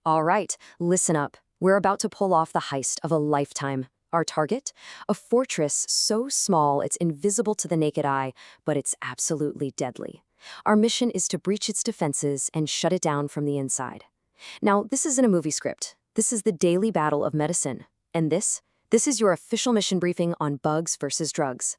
All right, listen up. We're about to pull off the heist of a lifetime. Our target? A fortress so small it's invisible to the naked eye, but it's absolutely deadly. Our mission is to breach its defenses and shut it down from the inside. Now, this isn't a movie script. This is the daily battle of medicine. And this is your official mission briefing on bugs versus drugs.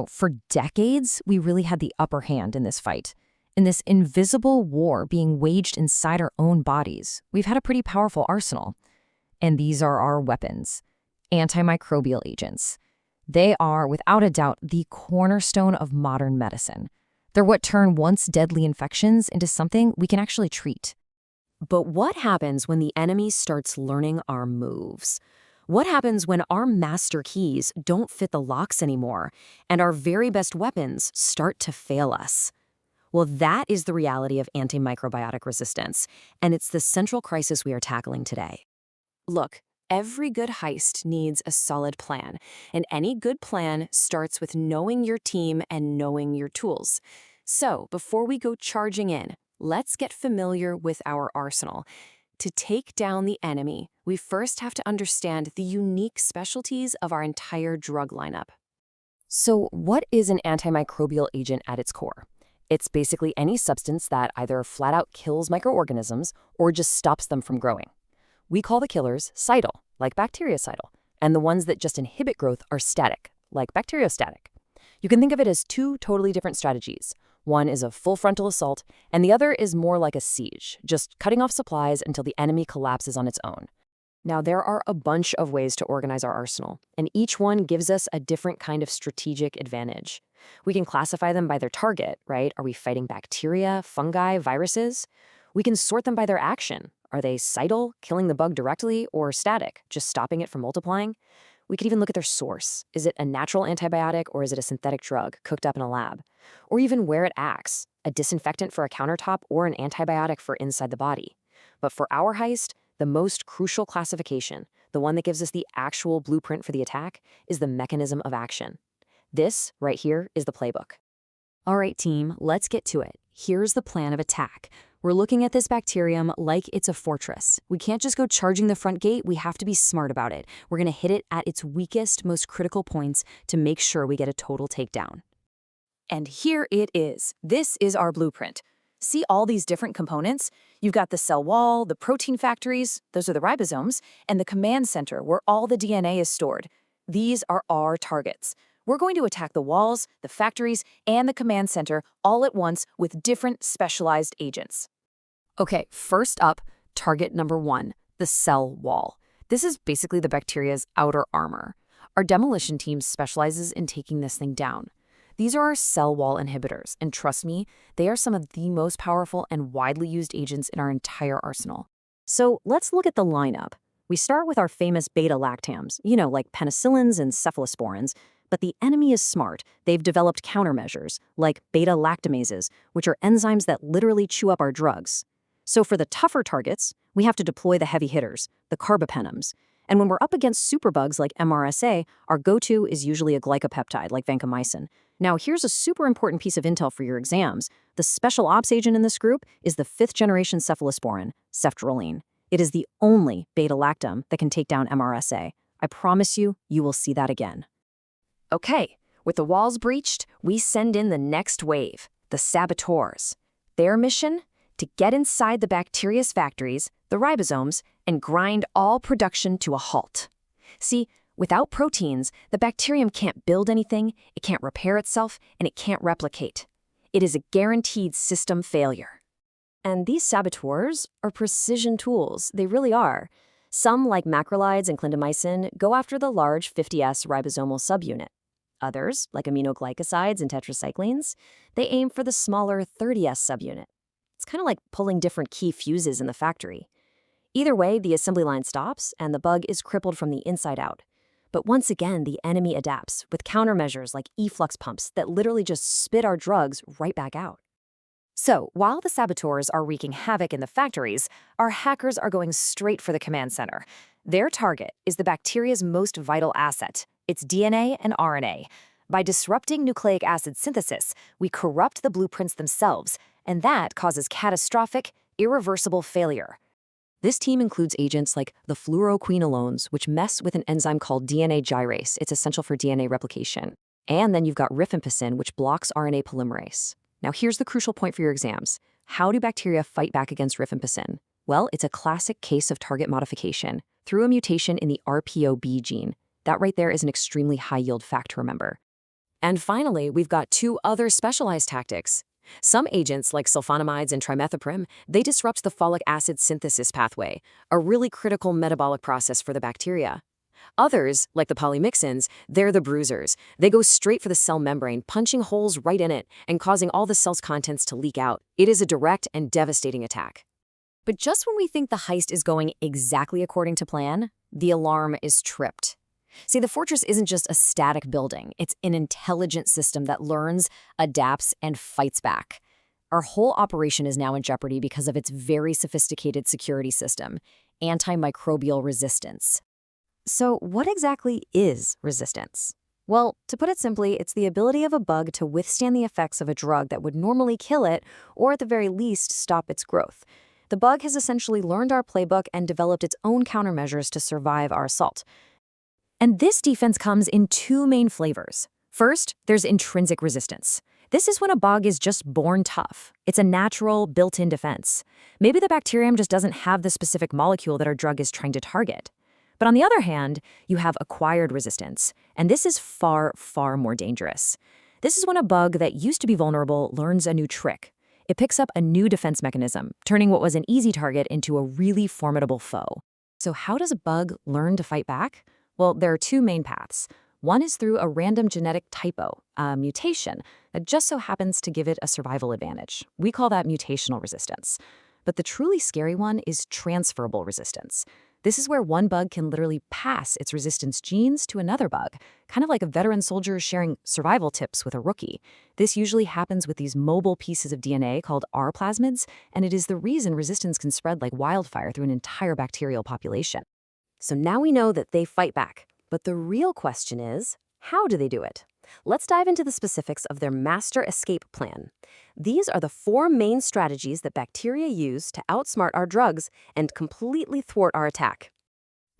For decades, we really had the upper hand in this fight. In this invisible war being waged inside our own bodies, we've had a pretty powerful arsenal. And these are our weapons. Antimicrobial agents. They are, without a doubt, the cornerstone of modern medicine. They're what turn once deadly infections into something we can actually treat. But what happens when the enemy starts learning our moves? What happens when our master keys don't fit the locks anymore and our very best weapons start to fail us? Well, that is the reality of antimicrobial resistance, and it's the central crisis we are tackling today. Look, every good heist needs a solid plan, and any good plan starts with knowing your team and knowing your tools. So, before we go charging in, let's get familiar with our arsenal. To take down the enemy, we first have to understand the unique specialties of our entire drug lineup. So, what is an antimicrobial agent at its core? It's basically any substance that either flat out kills microorganisms or just stops them from growing. We call the killers cidal, like bactericidal, and the ones that just inhibit growth are static, like bacteriostatic. You can think of it as two totally different strategies. One is a full frontal assault, and the other is more like a siege, just cutting off supplies until the enemy collapses on its own. Now, there are a bunch of ways to organize our arsenal, and each one gives us a different kind of strategic advantage. We can classify them by their target, right? Are we fighting bacteria, fungi, viruses? We can sort them by their action. Are they cidal, killing the bug directly, or static, just stopping it from multiplying? We could even look at their source. Is it a natural antibiotic or is it a synthetic drug cooked up in a lab? Or even where it acts, a disinfectant for a countertop or an antibiotic for inside the body. But for our heist, the most crucial classification, the one that gives us the actual blueprint for the attack, is the mechanism of action. This, right here, is the playbook. All right, team, let's get to it. Here's the plan of attack. We're looking at this bacterium like it's a fortress. We can't just go charging the front gate, we have to be smart about it. We're gonna hit it at its weakest, most critical points to make sure we get a total takedown. And here it is. This is our blueprint. See all these different components? You've got the cell wall, the protein factories, those are the ribosomes, and the command center where all the DNA is stored. These are our targets. We're going to attack the walls, the factories, and the command center all at once with different specialized agents. Okay, first up, target number 1, the cell wall. This is basically the bacteria's outer armor. Our demolition team specializes in taking this thing down. These are our cell wall inhibitors, and trust me, they are some of the most powerful and widely used agents in our entire arsenal. So let's look at the lineup. We start with our famous beta-lactams, like penicillins and cephalosporins, but the enemy is smart. They've developed countermeasures, like beta-lactamases, which are enzymes that literally chew up our drugs. So for the tougher targets, we have to deploy the heavy hitters, the carbapenems. And when we're up against superbugs like MRSA, our go-to is usually a glycopeptide like vancomycin. Now, here's a super important piece of intel for your exams. The special ops agent in this group is the 5th-generation cephalosporin, ceftriaxone. It is the only beta-lactam that can take down MRSA. I promise you, you will see that again. Okay, with the walls breached, we send in the next wave, the saboteurs. Their mission? To get inside the bacteria's factories, the ribosomes, and grind all production to a halt. See, without proteins, the bacterium can't build anything, it can't repair itself, and it can't replicate. It is a guaranteed system failure. And these saboteurs are precision tools, they really are. Some, like macrolides and clindamycin, go after the large 50S ribosomal subunit. Others, like aminoglycosides and tetracyclines, they aim for the smaller 30S subunit. It's kind of like pulling different key fuses in the factory. Either way, the assembly line stops and the bug is crippled from the inside out. But once again, the enemy adapts with countermeasures like efflux pumps that literally just spit our drugs right back out. So, while the saboteurs are wreaking havoc in the factories, our hackers are going straight for the command center. Their target is the bacteria's most vital asset, its DNA and RNA. By disrupting nucleic acid synthesis, we corrupt the blueprints themselves, and that causes catastrophic, irreversible failure. This team includes agents like the fluoroquinolones, which mess with an enzyme called DNA gyrase. It's essential for DNA replication. And then you've got rifampicin, which blocks RNA polymerase. Now here's the crucial point for your exams. How do bacteria fight back against rifampicin? Well, it's a classic case of target modification through a mutation in the RPOB gene. That right there is an extremely high-yield fact to remember. And finally, we've got two other specialized tactics. Some agents, like sulfonamides and trimethoprim, they disrupt the folic acid synthesis pathway, a really critical metabolic process for the bacteria. Others, like the polymyxins, they're the bruisers. They go straight for the cell membrane, punching holes right in it and causing all the cell's contents to leak out. It is a direct and devastating attack. But just when we think the heist is going exactly according to plan, the alarm is tripped. See, the fortress isn't just a static building. It's an intelligent system that learns, adapts, and fights back. Our whole operation is now in jeopardy because of its very sophisticated security system, Antimicrobial Resistance. So what exactly is resistance? Well, to put it simply, it's the ability of a bug to withstand the effects of a drug that would normally kill it, or at the very least, stop its growth. The bug has essentially learned our playbook and developed its own countermeasures to survive our assault. And this defense comes in two main flavors. First, there's intrinsic resistance. This is when a bug is just born tough. It's a natural, built-in defense. Maybe the bacterium just doesn't have the specific molecule that our drug is trying to target. But on the other hand, you have acquired resistance, and this is far, far more dangerous. This is when a bug that used to be vulnerable learns a new trick. It picks up a new defense mechanism, turning what was an easy target into a really formidable foe. So how does a bug learn to fight back? Well, there are two main paths. One is through a random genetic typo, a mutation, that just so happens to give it a survival advantage. We call that mutational resistance. But the truly scary one is transferable resistance. This is where one bug can literally pass its resistance genes to another bug, kind of like a veteran soldier sharing survival tips with a rookie. This usually happens with these mobile pieces of DNA called R plasmids, and it is the reason resistance can spread like wildfire through an entire bacterial population. So now we know that they fight back, but the real question is, how do they do it? Let's dive into the specifics of their master escape plan. These are the four main strategies that bacteria use to outsmart our drugs and completely thwart our attack.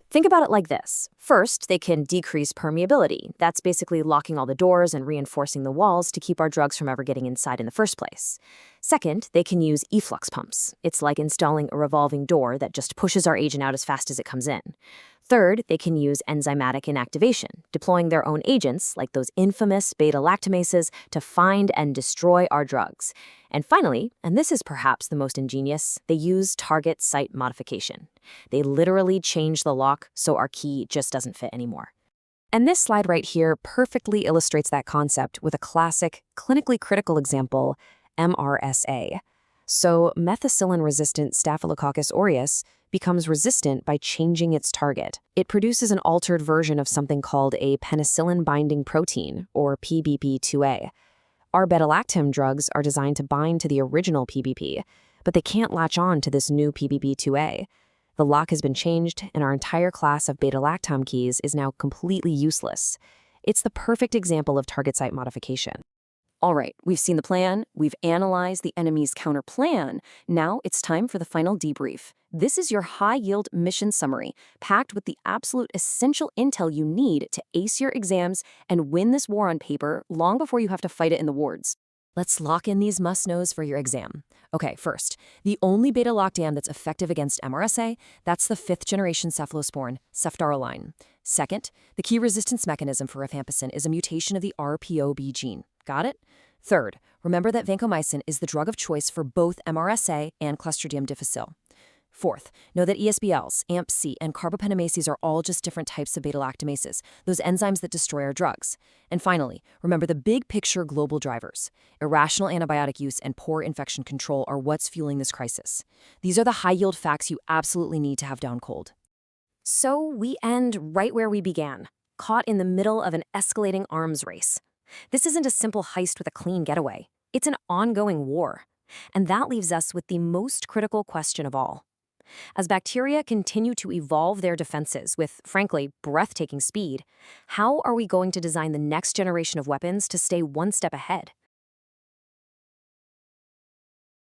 Think about it like this. First, they can decrease permeability. That's basically locking all the doors and reinforcing the walls to keep our drugs from ever getting inside in the first place. Second, they can use efflux pumps. It's like installing a revolving door that just pushes our agent out as fast as it comes in. Third, they can use enzymatic inactivation, deploying their own agents, like those infamous beta-lactamases, to find and destroy our drugs. And finally, and this is perhaps the most ingenious, they use target site modification. They literally change the lock so our key just doesn't fit anymore. And this slide right here perfectly illustrates that concept with a classic, clinically critical example, MRSA. So methicillin-resistant Staphylococcus aureus becomes resistant by changing its target. It produces an altered version of something called a penicillin-binding protein, or PBP2A. Our beta-lactam drugs are designed to bind to the original PBP, but they can't latch on to this new PBP2A. The lock has been changed, and our entire class of beta-lactam keys is now completely useless. It's the perfect example of target site modification. All right, we've seen the plan, we've analyzed the enemy's counter plan. Now it's time for the final debrief. This is your high-yield mission summary, packed with the absolute essential intel you need to ace your exams and win this war on paper long before you have to fight it in the wards. Let's lock in these must-knows for your exam. Okay, first, the only beta-lactam that's effective against MRSA, that's the 5th-generation cephalosporin, ceftaroline. Second, the key resistance mechanism for rifampicin is a mutation of the RPOB gene. Got it? Third, remember that vancomycin is the drug of choice for both MRSA and Clostridium difficile. Fourth, know that ESBLs, AMP-C, and carbapenemases are all just different types of beta-lactamases, those enzymes that destroy our drugs. And finally, remember the big picture global drivers. Irrational antibiotic use and poor infection control are what's fueling this crisis. These are the high-yield facts you absolutely need to have down cold. So we end right where we began, caught in the middle of an escalating arms race. This isn't a simple heist with a clean getaway. It's an ongoing war. And that leaves us with the most critical question of all. As bacteria continue to evolve their defenses with, frankly, breathtaking speed, how are we going to design the next generation of weapons to stay one step ahead?